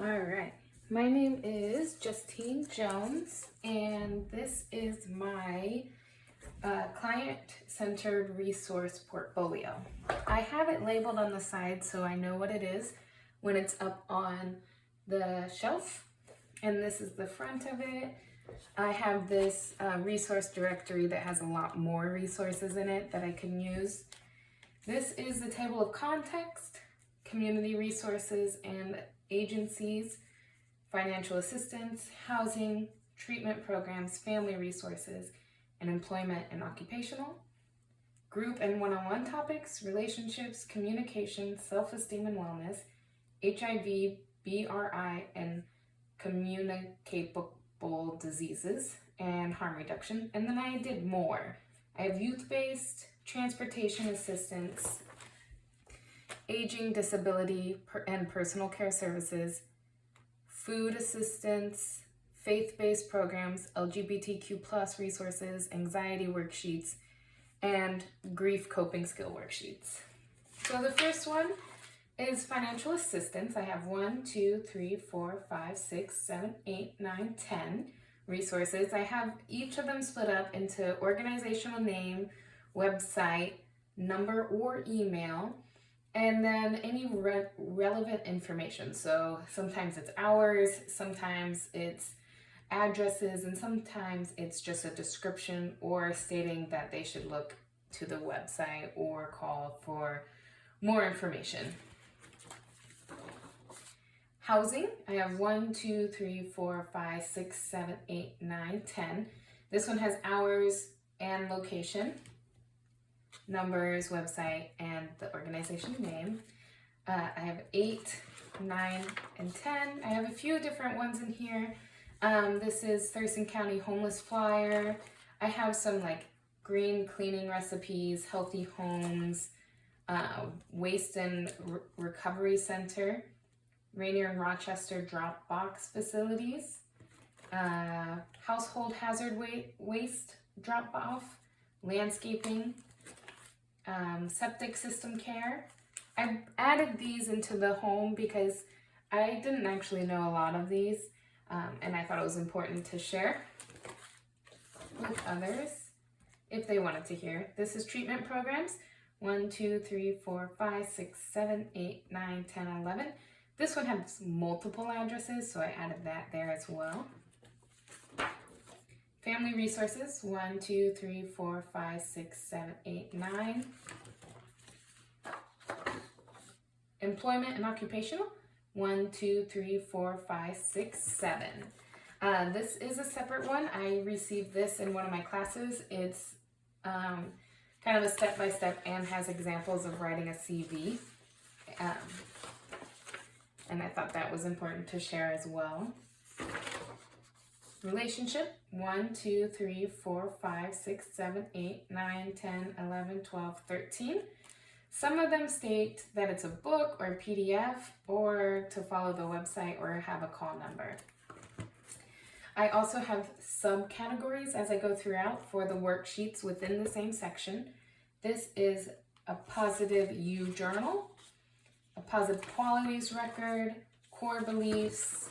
All right, my name is Justine Jones, and this is my client-centered resource portfolio. I have it labeled on the side so I know what it is when it's up on the shelf, and this is the front of it. I have this resource directory that has a lot more resources in it that I can use. This is the table of context, community resources and agencies, financial assistance, housing, treatment programs, family resources, and employment and occupational, group and one-on-one topics, relationships, communication, self-esteem and wellness, HIV, BRI, and communicable diseases, and harm reduction. And then I did more. I have youth-based, transportation assistance, aging, disability, and personal care services, food assistance, faith-based programs, LGBTQ+ resources, anxiety worksheets, and grief coping skill worksheets. So the first one is financial assistance. I have 1, 2, 3, 4, 5, 6, 7, 8, 9, 10 resources. I have each of them split up into organizational name, website, number or email, and then any relevant information. So sometimes it's hours, sometimes it's addresses, and sometimes it's just a description or stating that they should look to the website or call for more information. Housing, I have 1, 2, 3, 4, 5, 6, 7, 8, 9, 10. This one has hours and location, numbers, website, and the organization name. I have 8, 9, and 10. I have a few different ones in here. This is Thurston County Homeless Flyer. I have some like green cleaning recipes, healthy homes, waste and recovery center, Rainier and Rochester drop box facilities, household hazard waste drop off, landscaping, septic system care. I added these into the home because I didn't actually know a lot of these, and I thought it was important to share with others if they wanted to hear. This is treatment programs, 1, 2, 3, 4, 5, 6, 7, 8, 9, 10, 11. This one has multiple addresses, so I added that there as well. Family resources, 1, 2, 3, 4, 5, 6, 7, 8, 9. Employment and occupational, 1, 2, 3, 4, 5, 6, 7. This is a separate one. I received this in one of my classes. It's kind of a step-by-step and has examples of writing a CV. And I thought that was important to share as well. Relationship, 1, 2, 3, 4, 5, 6, 7, 8, 9, 10, 11, 12, 13. Some of them state that it's a book or a PDF or to follow the website or have a call number. I also have subcategories as I go throughout for the worksheets within the same section. This is a positive you journal, a positive qualities record, core beliefs,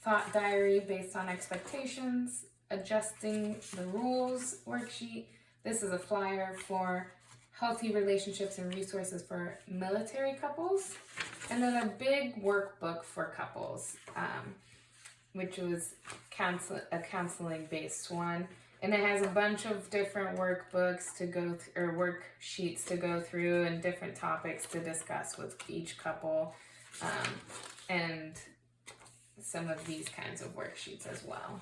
thought diary based on expectations, adjusting the rules worksheet. This is a flyer for healthy relationships and resources for military couples. And then a big workbook for couples, which was a counseling based one. And it has a bunch of different workbooks to go or worksheets to go through and different topics to discuss with each couple, and some of these kinds of worksheets as well.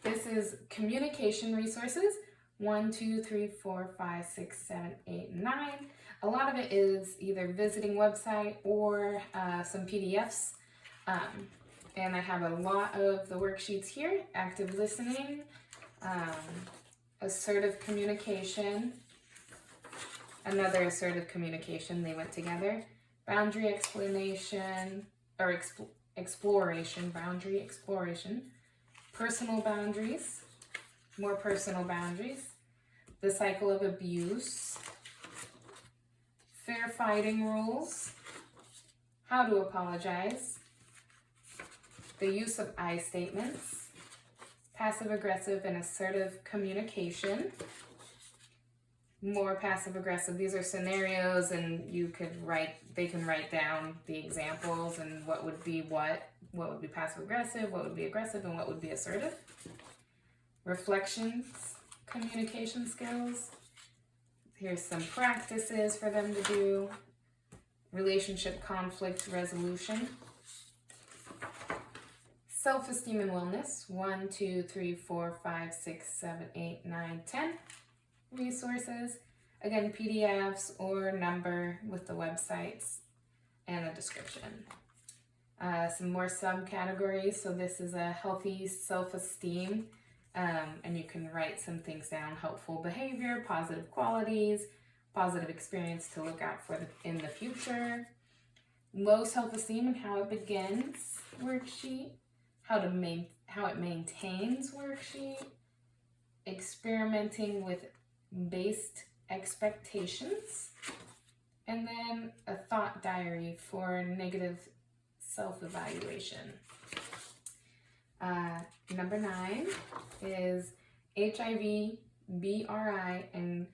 This is communication resources, 1, 2, 3, 4, 5, 6, 7, 8, 9. A lot of it is either visiting website or some PDFs. And I have a lot of the worksheets here: active listening, assertive communication, another assertive communication, they went together, boundary explanation, or exploration, boundary exploration, personal boundaries, more personal boundaries, the cycle of abuse, fair fighting rules, how to apologize, the use of I statements, passive-aggressive and assertive communication, more passive-aggressive. These are scenarios, and they can write down the examples and what would be passive-aggressive, what would be aggressive, and what would be assertive. Reflections, communication skills. Here's some practices for them to do. Relationship conflict resolution. Self-esteem and wellness. 1, 2, 3, 4, 5, 6, 7, 8, 9, 10 resources. Again, PDFs or number with the websites and a description. Some more subcategories. So this is a healthy self-esteem. And you can write some things down: helpful behavior, positive qualities, positive experience to look out for in the future. Low self-esteem and how it begins worksheet. How it maintains worksheet. Experimenting with based expectations. And then a thought diary for negative self-evaluation. Number 9 is HIV, BRI, and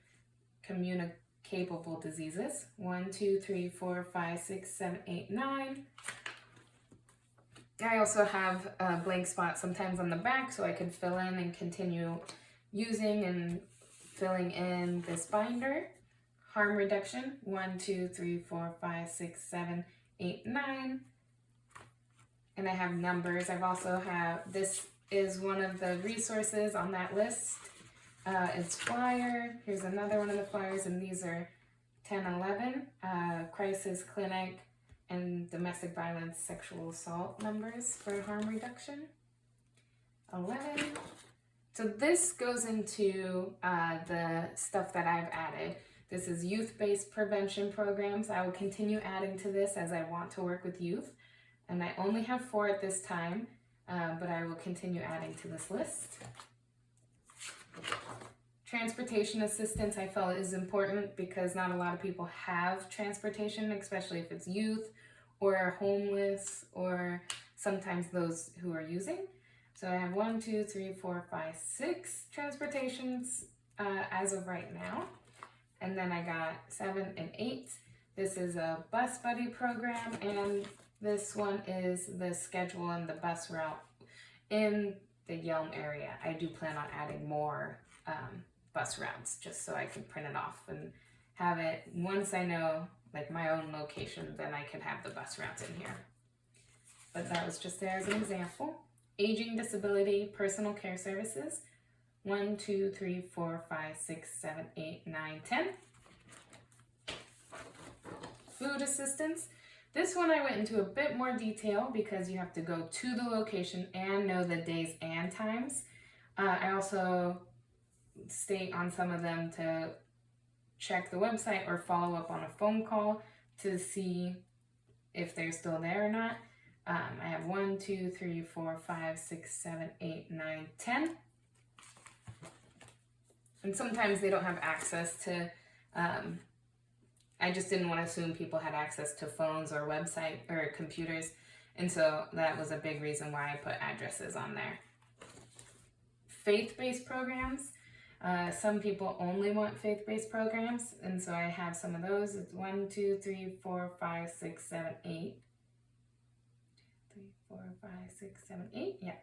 communicable diseases. 1, 2, 3, 4, 5, 6, 7, 8, 9. I also have a blank spot sometimes on the back so I can fill in and continue using and filling in this binder. Harm reduction. 1, 2, 3, 4, 5, 6, 7, 8, 9. And I have numbers. This is one of the resources on that list. It's flyer. Here's another one of the flyers, and these are 10, 11. Crisis clinic and domestic violence, sexual assault numbers for harm reduction. 11. So this goes into the stuff that I've added. This is youth-based prevention programs. I will continue adding to this as I want to work with youth. And I only have 4 at this time, but I will continue adding to this list. Transportation assistance I felt is important because not a lot of people have transportation, especially if it's youth or are homeless or sometimes those who are using. So I have 1, 2, 3, 4, 5, 6 transportations as of right now. And then I got 7 and 8. This is a bus buddy program, and this one is the schedule and the bus route in the Yelm area. I do plan on adding more bus routes just so I can print it off and have it. Once I know like my own location, then I can have the bus routes in here. But that was just there as an example. Aging, disability, personal care services. 1, 2, 3, 4, 5, 6, 7, 8, 9, 10. Food assistance. This one I went into a bit more detail because you have to go to the location and know the days and times. I also state on some of them to check the website or follow up on a phone call to see if they're still there or not. I have 1, 2, 3, 4, 5, 6, 7, 8, 9, 10. And sometimes they don't have access to, I just didn't want to assume people had access to phones or website or computers. And so that was a big reason why I put addresses on there. Faith-based programs. Some people only want faith-based programs. And so I have some of those. It's 1, 2, 3, 4, 5, 6, 7, 8. 3, 4, 5, 6, 7, 8. Yeah.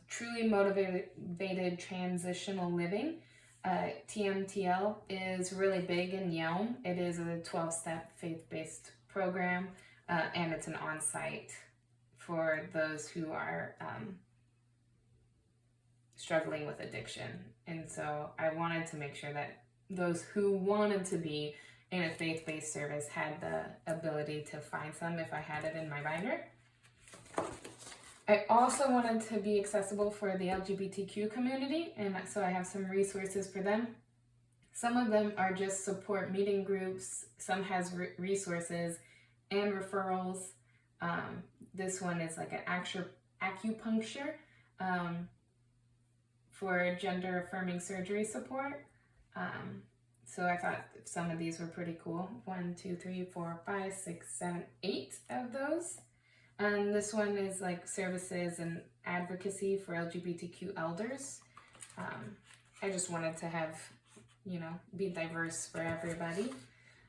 Truly motivated transitional living. TMTL is really big in Yelm. It is a 12-step faith-based program, and it's an on-site for those who are struggling with addiction. And so I wanted to make sure that those who wanted to be in a faith-based service had the ability to find some if I had it in my binder. I also wanted to be accessible for the LGBTQ community, and so I have some resources for them. Some of them are just support meeting groups. Some has resources and referrals. This one is like an acupuncture for gender affirming surgery support. So I thought some of these were pretty cool. 1, 2, 3, 4, 5, 6, 7, 8 of those. And this one is like services and advocacy for LGBTQ elders. I just wanted to have, you know, be diverse for everybody.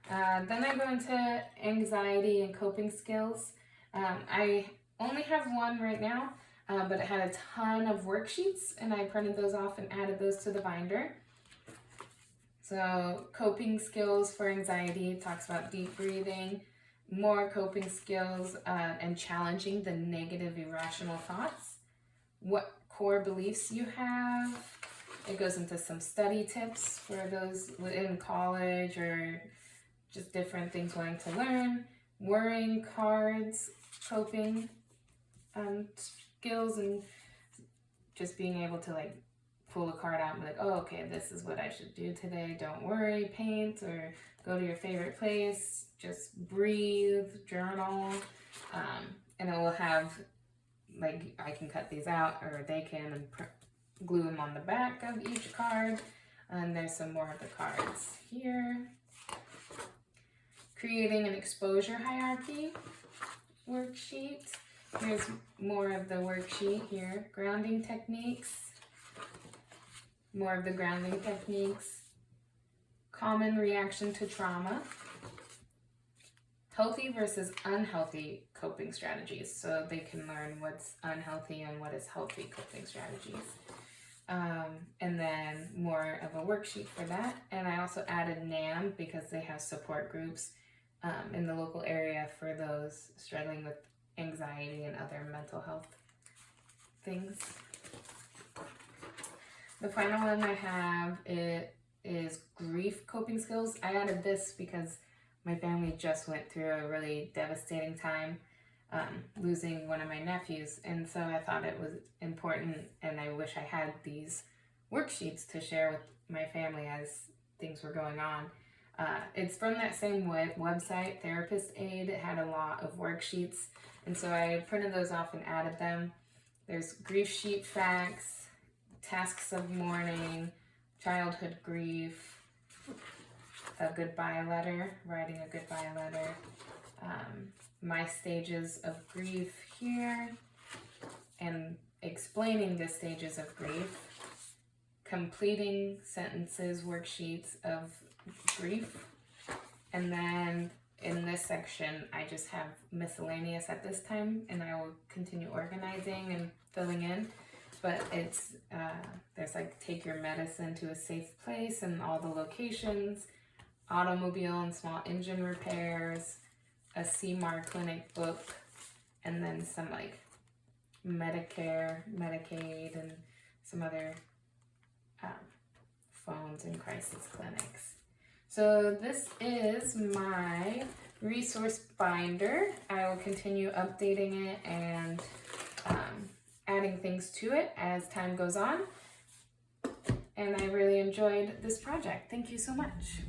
Then I go into anxiety and coping skills. I only have one right now, but it had a ton of worksheets, and I printed those off and added those to the binder. So coping skills for anxiety talks about deep breathing, more coping skills and challenging the negative irrational thoughts, what core beliefs you have. It goes into some study tips for those in college or just different things wanting to learn, worrying cards, coping skills, and just being able to like pull a card out and be like, oh, okay, this is what I should do today. Don't worry, paint, or go to your favorite place. Just breathe, journal, and it will have, like, I can cut these out, or they can, and glue them on the back of each card. And there's some more of the cards here. Creating an exposure hierarchy worksheet. Here's more of the worksheet here. Grounding techniques. More of the grounding techniques. Common reaction to trauma. Healthy versus unhealthy coping strategies. So they can learn what's unhealthy and what is healthy coping strategies. And then more of a worksheet for that. And I also added NAM because they have support groups in the local area for those struggling with anxiety and other mental health things. The final one I have is grief coping skills. I added this because my family just went through a really devastating time, losing one of my nephews, and so I thought it was important, and I wish I had these worksheets to share with my family as things were going on. It's from that same website, Therapist Aid. It had a lot of worksheets, and so I printed those off and added them. There's grief sheet facts, tasks of mourning, childhood grief, a goodbye letter, writing a goodbye letter, my stages of grief here, and explaining the stages of grief, completing sentences, worksheets of grief, and then in this section I just have miscellaneous at this time, and I will continue organizing and filling in. But it's, there's like take your medicine to a safe place and all the locations, automobile and small engine repairs, a CMAR clinic book, and then some like Medicare, Medicaid, and some other phones and crisis clinics. So this is my resource binder. I will continue updating it and adding things to it as time goes on. And I really enjoyed this project. Thank you so much.